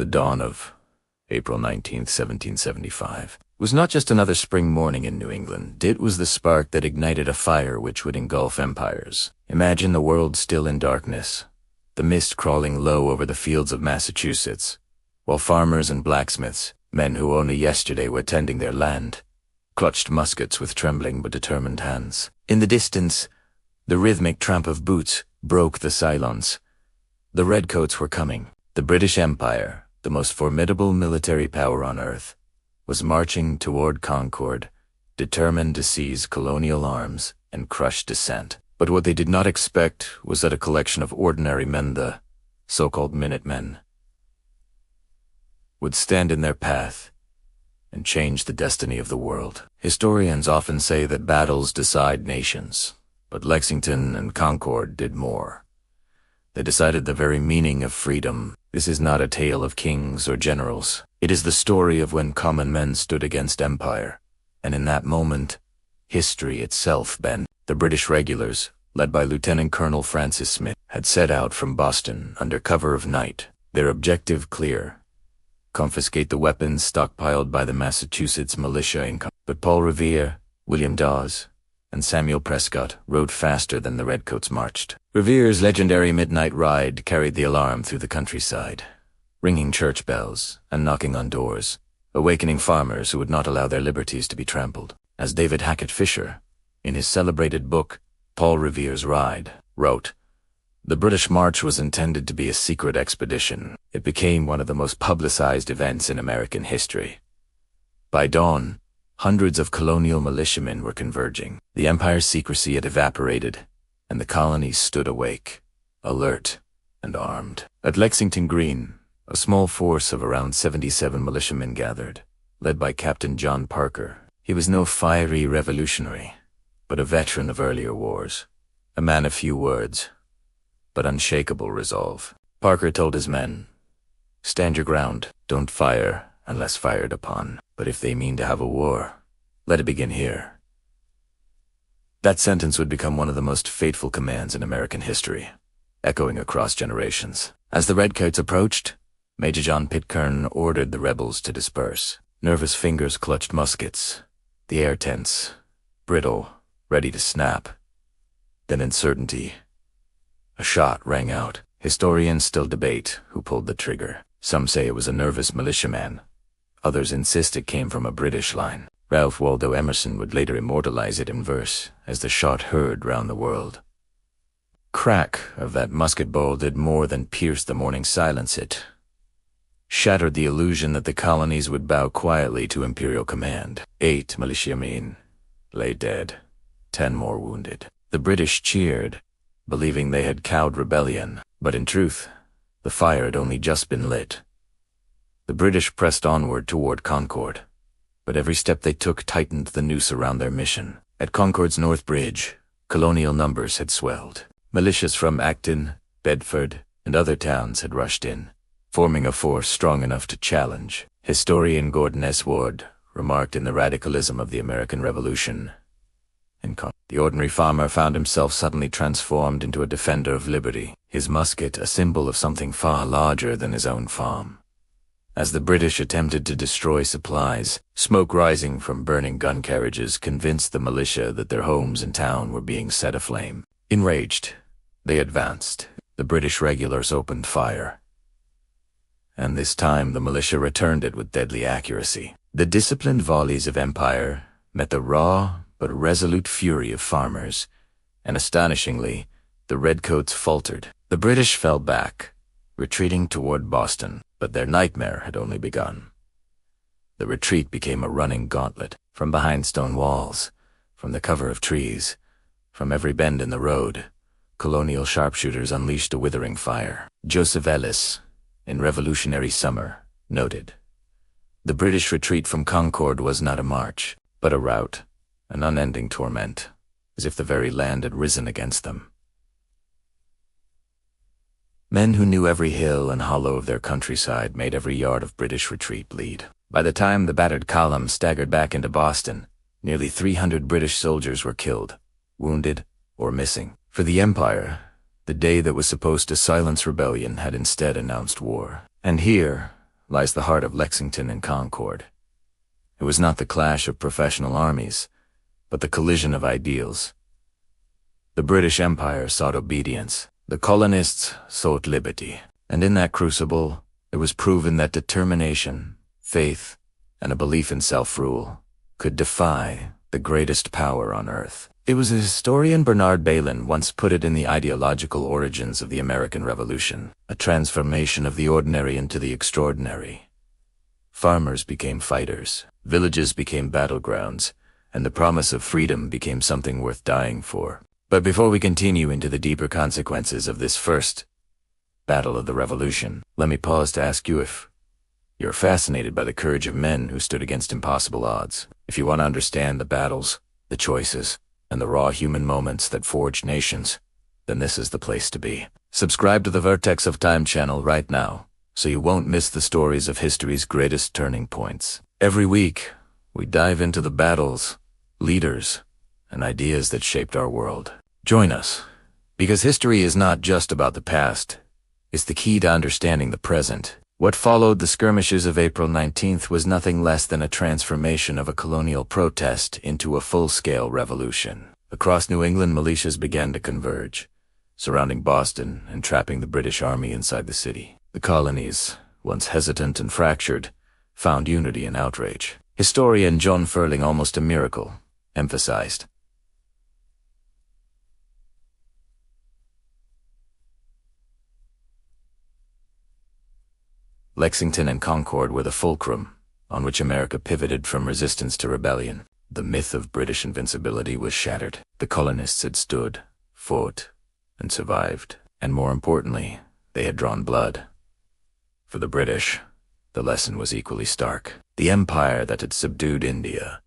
The dawn of April 19th, 1775, was not just another spring morning in New England. It was the spark that ignited a fire which would engulf empires. Imagine the world still in darkness, the mist crawling low over the fields of Massachusetts, while farmers and blacksmiths, men who only yesterday were tending their land, clutched muskets with trembling but determined hands. In the distance, the rhythmic tramp of boots broke the silence. The redcoats were coming. The British Empire, the most formidable military power on earth, was marching toward Concord, determined to seize colonial arms and crush dissent. But what they did not expect was that a collection of ordinary men, the so-called Minutemen, would stand in their path and change the destiny of the world. Historians often say that battles decide nations, but Lexington and Concord did more. They decided the very meaning of freedom. This is not a tale of kings or generals. It is the story of when common men stood against empire, and in that moment, history itself bent. The British regulars, led by Lieutenant Colonel Francis Smith, had set out from Boston under cover of night, their objective clear: confiscate the weapons stockpiled by the Massachusetts militia in Concord. But Paul Revere, William Dawes, and Samuel Prescott rode faster than the redcoats marched. Revere's legendary midnight ride carried the alarm through the countryside, ringing church bells and knocking on doors, awakening farmers who would not allow their liberties to be trampled. As David Hackett Fischer, in his celebrated book, Paul Revere's Ride, wrote, "The British march was intended to be a secret expedition. It became one of the most publicized events in American history. By dawn, hundreds of colonial militiamen were converging. The empire's secrecy had evaporated, and the colonies stood awake, alert, and armed. At Lexington Green, a small force of around 77 militiamen gathered, led by Captain John Parker. He was no fiery revolutionary, but a veteran of earlier wars, a man of few words, but unshakable resolve. Parker told his men, "Stand your ground, don't fire unless fired upon. But if they mean to have a war, let it begin here." That sentence would become one of the most fateful commands in American history, echoing across generations. As the redcoats approached, Major John Pitcairn ordered the rebels to disperse. Nervous fingers clutched muskets, the air tense, brittle, ready to snap. Then in certainty, a shot rang out. Historians still debate who pulled the trigger. Some say it was a nervous militiaman. Others insist it came from a British line. Ralph Waldo Emerson would later immortalize it in verse as the shot heard round the world. Crack of that musket ball did more than pierce the morning silence. It shattered the illusion that the colonies would bow quietly to imperial command. 8 militiamen lay dead, 10 more wounded. The British cheered, believing they had cowed rebellion, but in truth, the fire had only just been lit. The British pressed onward toward Concord, but every step they took tightened the noose around their mission. At Concord's North Bridge, colonial numbers had swelled. Militias from Acton, Bedford, and other towns had rushed in, forming a force strong enough to challenge. Historian Gordon S. Ward remarked in The Radicalism of the American Revolution, the ordinary farmer found himself suddenly transformed into a defender of liberty, his musket a symbol of something far larger than his own farm. As the British attempted to destroy supplies, smoke rising from burning gun carriages convinced the militia that their homes and town were being set aflame. Enraged, they advanced. The British regulars opened fire, and this time the militia returned it with deadly accuracy. The disciplined volleys of empire met the raw but resolute fury of farmers, and astonishingly, the redcoats faltered. The British fell back, retreating toward Boston, but their nightmare had only begun. The retreat became a running gauntlet. From behind stone walls, from the cover of trees, from every bend in the road, colonial sharpshooters unleashed a withering fire. Joseph Ellis, in Revolutionary Summer, noted, "The British retreat from Concord was not a march, but a rout, an unending torment, as if the very land had risen against them." Men who knew every hill and hollow of their countryside made every yard of British retreat bleed. By the time the battered column staggered back into Boston, nearly 300 British soldiers were killed, wounded, or missing. For the Empire, the day that was supposed to silence rebellion had instead announced war. And here, lies the heart of Lexington and Concord. It was not the clash of professional armies, but the collision of ideals. The British Empire sought obedience. The colonists sought liberty. And in that crucible, it was proven that determination, faith, and a belief in self-rule could defy the greatest power on earth. It was as historian Bernard Bailyn once put it in the ideological origins of the American Revolution, a transformation of the ordinary into the extraordinary. Farmers became fighters, villages became battlegrounds, and the promise of freedom became something worth dying for. But before we continue into the deeper consequences of this first battle of the Revolution, let me pause to ask you if you're fascinated by the courage of men who stood against impossible odds. If you want to understand the battles, the choices, and the raw human moments that forged nations, then this is the place to be. Subscribe to the Vertex of Time channel right now, so you won't miss the stories of history's greatest turning points. Every week, we dive into the battles, leaders, and ideas that shaped our world. Join us, because history is not just about the past. It's the key to understanding the present. What followed the skirmishes of April 19th was nothing less than a transformation of a colonial protest into a full-scale revolution. Across New England, militias began to converge, surrounding Boston and trapping the British Army inside the city. The colonies, once hesitant and fractured, found unity in outrage. Historian John Ferling, almost a miracle, emphasized, Lexington and Concord were the fulcrum on which America pivoted from resistance to rebellion. The myth of British invincibility was shattered. The colonists had stood, fought, and survived. And more importantly, they had drawn blood. For the British, the lesson was equally stark. The empire that had subdued India,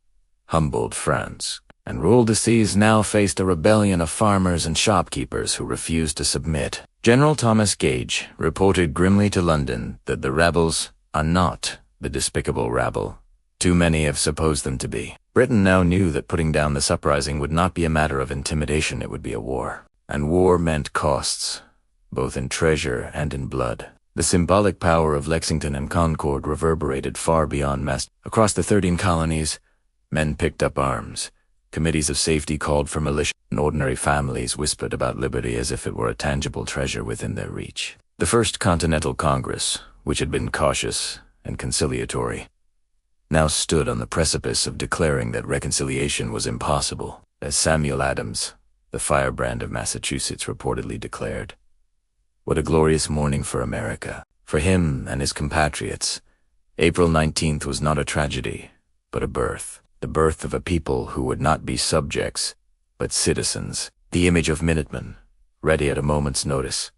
humbled France, and ruled the seas now faced a rebellion of farmers and shopkeepers who refused to submit. General Thomas Gage reported grimly to London that the rebels are not the despicable rabble too many have supposed them to be. Britain now knew that putting down this uprising would not be a matter of intimidation, it would be a war. And war meant costs, both in treasure and in blood. The symbolic power of Lexington and Concord reverberated far beyond Mass. Across the 13 colonies, men picked up arms. Committees of safety called for militia, and ordinary families whispered about liberty as if it were a tangible treasure within their reach. The First Continental Congress, which had been cautious and conciliatory, now stood on the precipice of declaring that reconciliation was impossible, as Samuel Adams, the firebrand of Massachusetts, reportedly declared. What a glorious morning for America. For him and his compatriots, April 19th was not a tragedy, but a birth. The birth of a people who would not be subjects, but citizens. The image of Minutemen, ready at a moment's notice,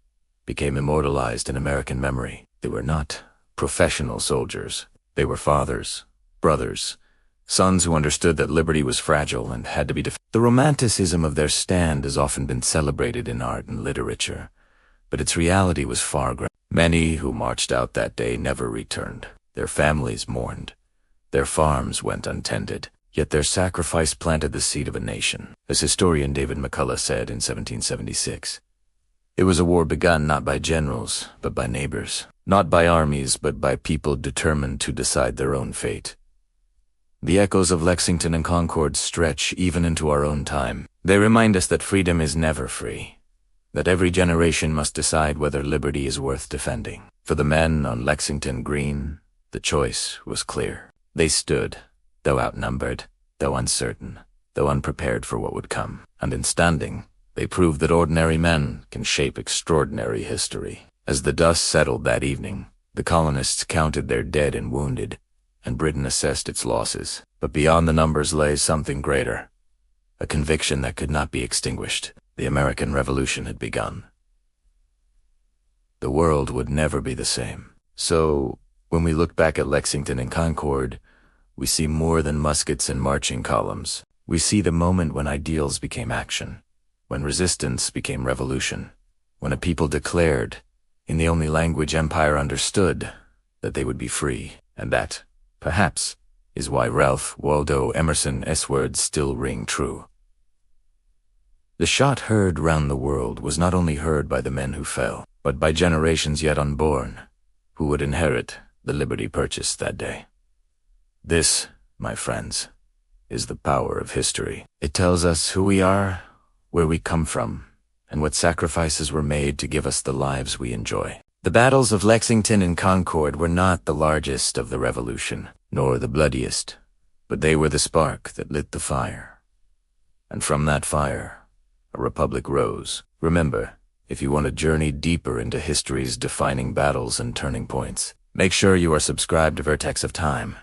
became immortalized in American memory. They were not professional soldiers. They were fathers, brothers, sons who understood that liberty was fragile and had to be defended. The romanticism of their stand has often been celebrated in art and literature, but its reality was far greater. Many who marched out that day never returned. Their families mourned. Their farms went untended. Yet their sacrifice planted the seed of a nation. As historian David McCullough said in 1776, it was a war begun not by generals, but by neighbors. Not by armies, but by people determined to decide their own fate. The echoes of Lexington and Concord stretch even into our own time. They remind us that freedom is never free, that every generation must decide whether liberty is worth defending. For the men on Lexington Green, the choice was clear. They stood, though outnumbered, though uncertain, though unprepared for what would come. And in standing, they proved that ordinary men can shape extraordinary history. As the dust settled that evening, the colonists counted their dead and wounded, and Britain assessed its losses. But beyond the numbers lay something greater, a conviction that could not be extinguished. The American Revolution had begun. The world would never be the same. So, when we look back at Lexington and Concord, we see more than muskets and marching columns. We see the moment when ideals became action, when resistance became revolution, when a people declared, in the only language empire understood, that they would be free. And that, perhaps, is why Ralph Waldo Emerson's words still ring true. The shot heard round the world was not only heard by the men who fell, but by generations yet unborn, who would inherit the liberty purchased that day. This, my friends, is the power of history. It tells us who we are, where we come from, and what sacrifices were made to give us the lives we enjoy. The battles of Lexington and Concord were not the largest of the Revolution, nor the bloodiest, but they were the spark that lit the fire. And from that fire, a republic rose. Remember, if you want to journey deeper into history's defining battles and turning points, make sure you are subscribed to Vertex of Time.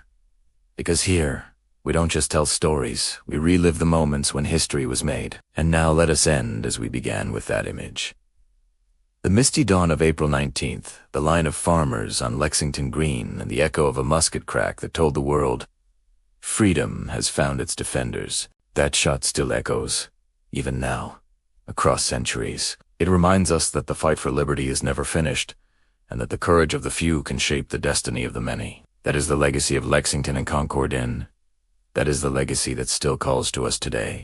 Because here, we don't just tell stories, we relive the moments when history was made. And now let us end as we began with that image. The misty dawn of April 19th, the line of farmers on Lexington Green, and the echo of a musket crack that told the world, freedom has found its defenders. That shot still echoes, even now, across centuries. It reminds us that the fight for liberty is never finished, and that the courage of the few can shape the destiny of the many. That is the legacy of Lexington and Concord Inn. That is the legacy that still calls to us today.